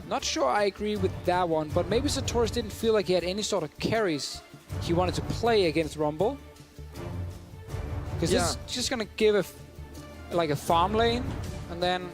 Not sure I agree with that one, but maybe Sartorius didn't feel like he had any sort of carries he wanted to play against Rumble. Because this is just going to give a farm lane, and then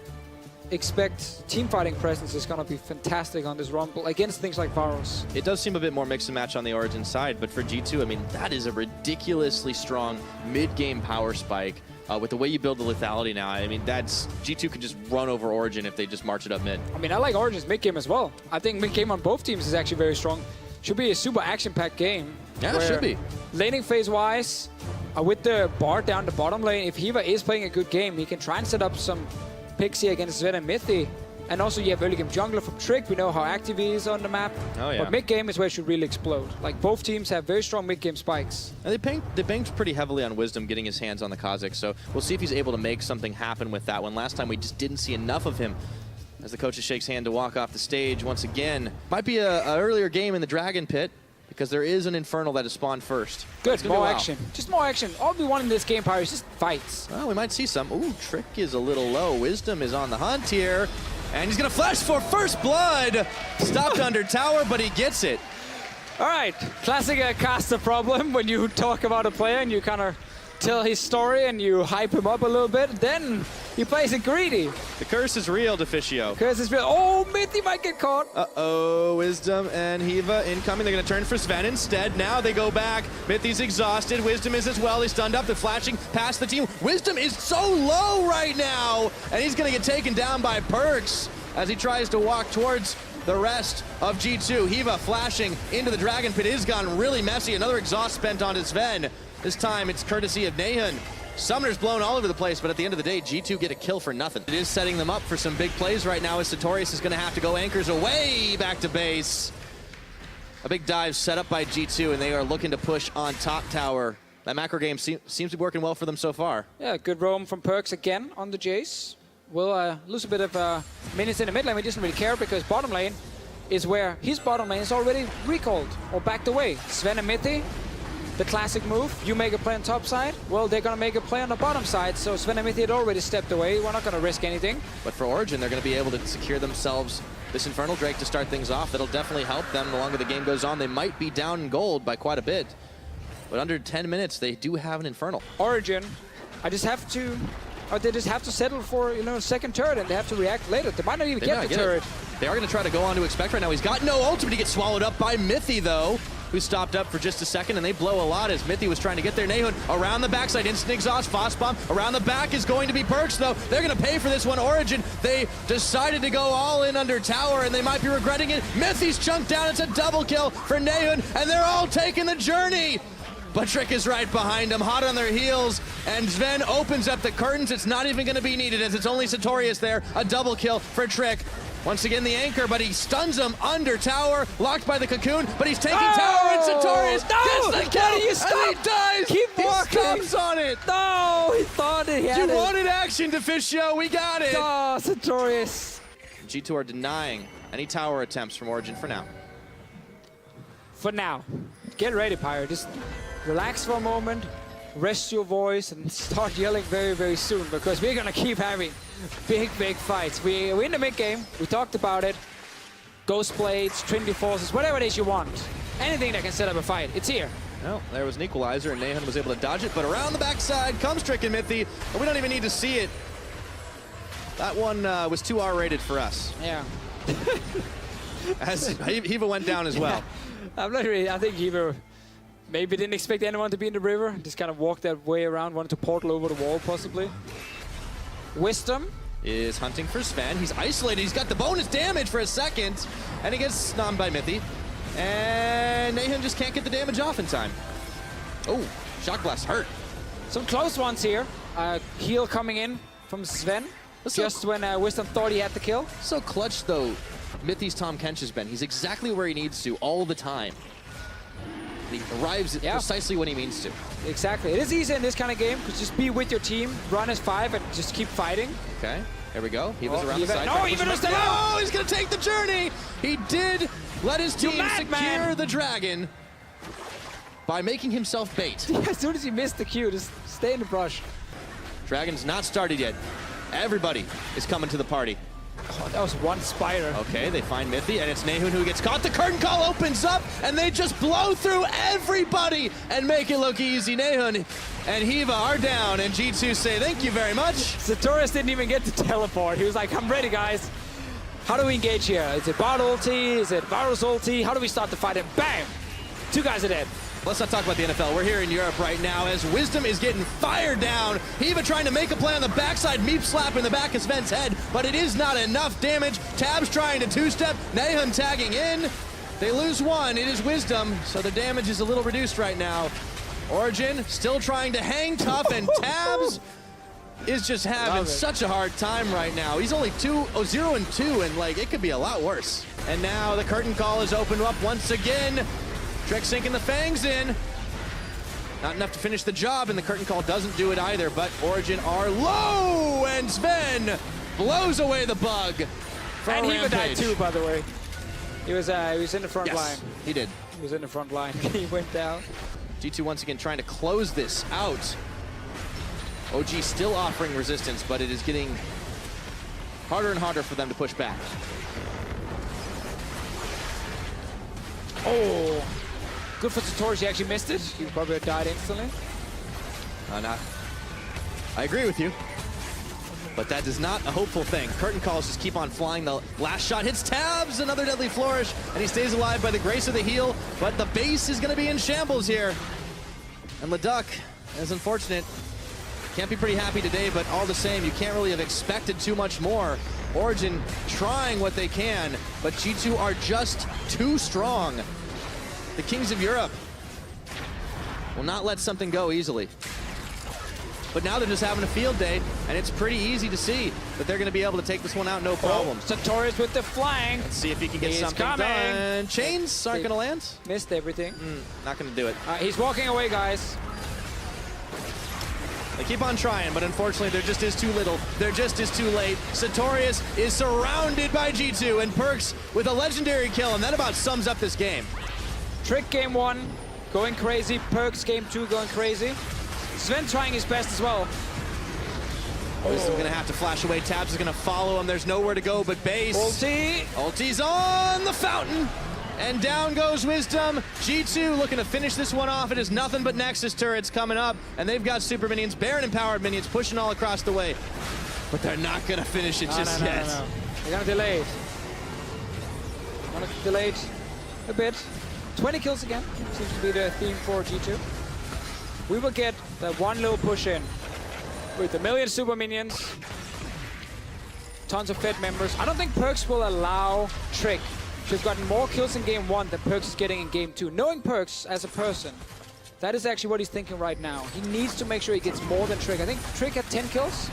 expect team fighting presence is going to be fantastic on this Rumble against things like Varus. It does seem a bit more mix and match on the Origen side, but for G2, I mean, that is a ridiculously strong mid-game power spike. With the way you build the lethality now, I mean, that's G2 could just run over Origen if they just march it up mid. I mean, I like Origen's mid-game as well. I think mid-game on both teams is actually very strong. Should be a super action-packed game. Yeah, it should be. Laning phase-wise, with the bar down the bottom lane, if Hiva is playing a good game, he can try and set up some picks here against Sven and Mithy. And also, you have early game jungler from Trick. We know how active he is on the map. Oh, yeah. But mid-game is where it should really explode. Like, both teams have very strong mid-game spikes. And they banked pretty heavily on Wisdom getting his hands on the Kha'Zix, so we'll see if he's able to make something happen with that one. Last time, we just didn't see enough of him. As the coach shakes hand to walk off the stage once again. Might be an earlier game in the Dragon Pit, because there is an Infernal that is spawned first. Good, more action. Just more action. All we want in this game, Pyro, is just fights. Well, we might see some. Ooh, Trick is a little low. Wisdom is on the hunt here. And he's going to flash for first blood. Stopped under tower, but he gets it. All right, classic caster problem when you talk about a player and you kind of tell his story and you hype him up a little bit. Then he plays it greedy. The curse is real, Deficio. Curse is real. Oh, Mithy might get caught. Uh-oh, Wisdom and Hiva incoming. They're going to turn for Sven instead. Now they go back. Mithy's exhausted. Wisdom is as well. He's stunned up. They're flashing past the team. Wisdom is so low right now, and he's going to get taken down by Perks as he tries to walk towards the rest of G2. Hiva flashing into the Dragon Pit. It has gone really messy. Another exhaust spent on Sven. This time it's courtesy of Nahun. Summoner's blown all over the place, but at the end of the day, G2 get a kill for nothing. It is setting them up for some big plays right now as Sartorius is going to have to go anchors away back to base. A big dive set up by G2, and they are looking to push on top tower. That macro game seems to be working well for them so far. Yeah, good roam from Perks again on the Jace. We'll lose a bit of minutes in the mid lane. We doesn't really care because bottom lane is where his bottom lane is already recalled or backed away. Sven and Mithy, the classic move. You make a play on top side, well, they're going to make a play on the bottom side. So Sven and Mithy had already stepped away. We're not going to risk anything. But for Origen, they're going to be able to secure themselves this Infernal Drake to start things off. That'll definitely help them the longer the game goes on. They might be down in gold by quite a bit. But under 10 minutes, they do have an Infernal. Origen, they just have to settle for, second turret, and they have to react later. They might not even get the turret. They are going to try to go on to expect right now. He's got no ultimate. He gets swallowed up by Mithy, though, who stopped up for just a second, and they blow a lot as Mithy was trying to get there. Nahun around the backside, instant exhaust, Frost Bomb. Around the back is going to be Perks, though. They're going to pay for this one. Origen, they decided to go all in under tower, and they might be regretting it. Mithy's chunked down. It's a double kill for Nahun, and they're all taking the journey. But Trick is right behind them, hot on their heels, and Sven opens up the curtains. It's not even going to be needed as it's only Sartorius there. A double kill for Trick. Once again, the anchor, but he stuns him under tower, locked by the cocoon, but he's taking tower, and Sartorius gets the kill, and he dies. Keep walking. He stops on it. No, he thought he had it. You wanted action, Deficio. We got it. Oh, Sartorius. G2 are denying any tower attempts from Origen for now. For now. Get ready, Pyro. Just relax for a moment, rest your voice, and start yelling very, very soon, because we're going to keep having big fights. We're in the mid-game. We talked about it. Ghost Blades, Trinity Forces, whatever it is you want. Anything that can set up a fight, it's here. Well, there was an equalizer, and Nahun was able to dodge it, but around the backside comes Trick and Mithy, and we don't even need to see it. That one was too R-rated for us. Yeah. As Hiva went down as well. I think Hiva maybe didn't expect anyone to be in the river. Just kind of walked that way around, wanted to portal over the wall, possibly. Wisdom is hunting for Sven. He's isolated. He's got the bonus damage for a second, and he gets stunned by Mithy. And Nahun just can't get the damage off in time. Oh, Shock Blast hurt. Some close ones here. Heal coming in from Sven. Just when Wisdom thought he had the kill. So clutch, though, Mithy's Tom Kench has been. He's exactly where he needs to all the time. He arrives at precisely when he means to. Exactly. It is easy in this kind of game, because just be with your team, run as 5, and just keep fighting. Okay, here we go. He was around the side. No, even still out! Oh, he's going to take the journey! He did let his team secure the dragon by making himself bait. As soon as he missed the Q, just stay in the brush. Dragon's not started yet. Everybody is coming to the party. Oh, that was one spider. Okay, they find Mithy, and it's Nahun who gets caught. The curtain call opens up, and they just blow through everybody and make it look easy. Nahun and Hiva are down, and G2 say thank you very much. Sartorius didn't even get to teleport. He was like, I'm ready, guys. How do we engage here? Is it Bard ulti? Is it Varus ulti? How do we start the fight? And bam! 2 guys are dead. Let's not talk about the NFL. We're here in Europe right now as Wisdom is getting fired down. Hiva trying to make a play on the backside, meep slap in the back of Sven's head, but it is not enough damage. Tabs trying to 2-step, Nahun tagging in. They lose 1, it is Wisdom, so the damage is a little reduced right now. Origen still trying to hang tough, and Tabs is just having such a hard time right now. He's only 0-2, and like, it could be a lot worse. And now the curtain call is opened up once again. Trick sinking the fangs in. Not enough to finish the job, and the curtain call doesn't do it either, but Origen are low, and Sven blows away the bug. And he died too, by the way. He was in the front line. He did. He was in the front line. He went down. G2 once again trying to close this out. OG still offering resistance, but it is getting harder and harder for them to push back. Oh. Good for Sartorius, he actually missed it. He probably died instantly. I agree with you, but that is not a hopeful thing. Curtain calls just keep on flying. The last shot hits Tabs, another deadly flourish, and he stays alive by the grace of the heal, but the base is gonna be in shambles here. And Leduc is unfortunate. Can't be pretty happy today, but all the same, you can't really have expected too much more. Origen trying what they can, but G2 are just too strong. The Kings of Europe will not let something go easily. But now they're just having a field day, and it's pretty easy to see that they're going to be able to take this one out no problem. Sartorius with the flying. Let's see if he can get something done. Chains aren't going to land. Missed everything. Not going to do it. He's walking away, guys. They keep on trying, but unfortunately there just is too little. There just is too late. Sartorius is surrounded by G2, and Perkz with a legendary kill, and that about sums up this game. Trick game 1, going crazy. Perkz game 2, going crazy. Sven trying his best as well. Wisdom gonna have to flash away. Tabs is gonna follow him. There's nowhere to go but base. Ulti. Ulti's on the fountain. And down goes Wisdom. G2 looking to finish this one off. It is nothing but Nexus turrets coming up. And they've got super minions, Baron empowered minions pushing all across the way. But they're not gonna finish it just yet. No. They're gonna delay it. Gonna delay it a bit. 20 kills again. Seems to be the theme for G2. We will get that one little push in with a million super minions. Tons of Fed members. I don't think Perkz will allow Trick to have gotten more kills in game 1 than Perkz is getting in game 2. Knowing Perkz as a person, that is actually what he's thinking right now. He needs to make sure he gets more than Trick. I think Trick had 10 kills.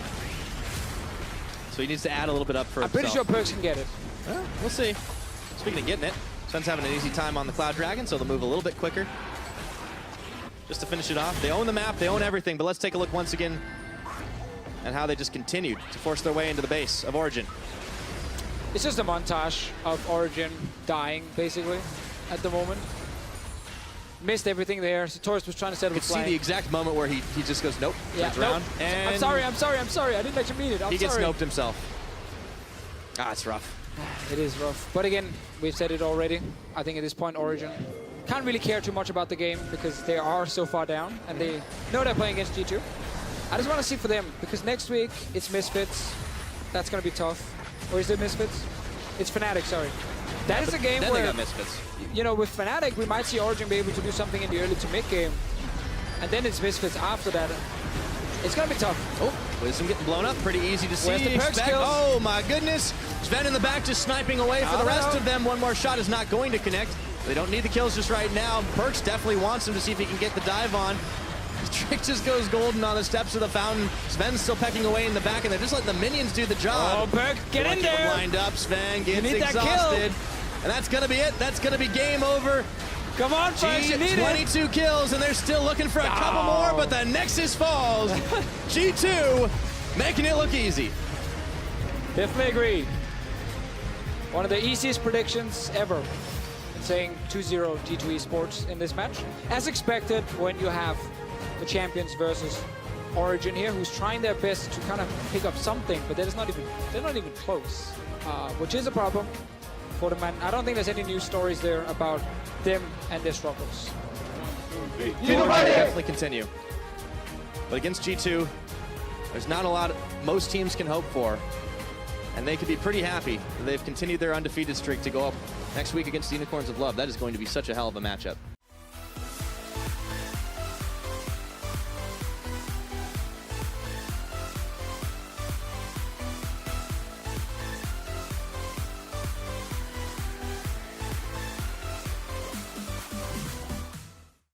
So he needs to add a little bit up for I'm pretty sure Perkz can get it. Well, we'll see. Speaking of getting it, Sven's having an easy time on the Cloud Dragon, so they'll move a little bit quicker. Just to finish it off. They own the map, they own everything, but let's take a look once again at how they just continued to force their way into the base of Origen. It's just a montage of Origen dying, basically, at the moment. Missed everything there. Sartorius was trying to set up a flank. You can see the exact moment where he just goes, nope, turns around. And I'm sorry. I didn't actually mean it. He gets noped himself. Ah, it's rough. It is rough. But again, we've said it already. I think at this point, Origen can't really care too much about the game because they are so far down and they know they're playing against G2. I just want to see for them because next week it's Misfits. That's going to be tough. Or is it Misfits? It's Fnatic, sorry. That is a game where, they got Misfits. You know, with Fnatic, we might see Origen be able to do something in the early to mid game. And then it's Misfits after that. It's going to be tough. Oh, Wisdom getting blown up. Pretty easy to see. Where's the Perkz kills? Oh, my goodness. Sven in the back just sniping away for the rest of them. One more shot is not going to connect. They don't need the kills just right now. Perkz definitely wants him to see if he can get the dive on. Trick just goes golden on the steps of the fountain. Sven's still pecking away in the back, and they're just letting the minions do the job. Oh, Perkz, get in there! Lined up, Sven gets exhausted. And that's going to be it. That's going to be game over. Come on, Perkz, you need 22 kills, and they're still looking for a couple more, but the Nexus falls. G2 making it look easy. Definitely agree. One of the easiest predictions ever. Saying 2-0 G2 eSports in this match. As expected, when you have the champions versus Origen here, who's trying their best to kind of pick up something, but they're not even close. which is a problem for them. And I don't think there's any news stories there about them and their struggles. They definitely continue. But against G2, there's not a lot most teams can hope for. And they could be pretty happy that they've continued their undefeated streak to go up next week against the Unicorns of Love. That is going to be such a hell of a matchup.